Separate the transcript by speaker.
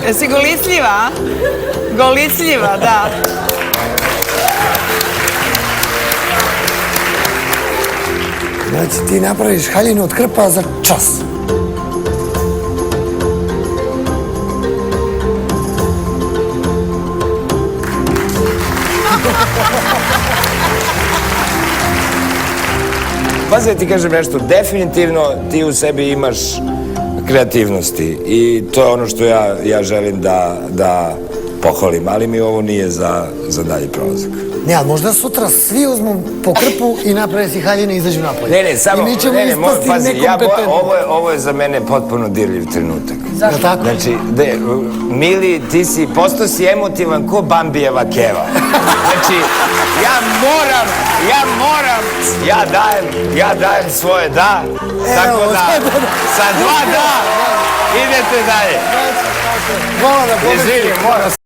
Speaker 1: Jesi golicljiva, a? Golicljiva, da.
Speaker 2: Znači, ti napraviš haljinu od krpa za čas.
Speaker 3: Pazi da ti kažem nešto, definitivno ti u sebi imaš kreativnosti i to je ono što ja želim da pohvalim, ali mi ovo nije za dalji prolazak.
Speaker 2: Ne, ali možda sutra svi uzmu po krpu i naprave si haljine i izađu napolje.
Speaker 3: Ne, samo,
Speaker 2: I mi ćemo ispasti nekompetentni.
Speaker 3: ovo je za mene potpuno dirljiv trenutak.
Speaker 2: Zašto? Tako?
Speaker 3: Znači, Mili, ti postao si emotivan ko Bambijeva keva. Znači, ja dajem svoje da, tako da, sa 2 da, idete dalje.
Speaker 2: Hvala da pobedite.
Speaker 3: Izvini, moram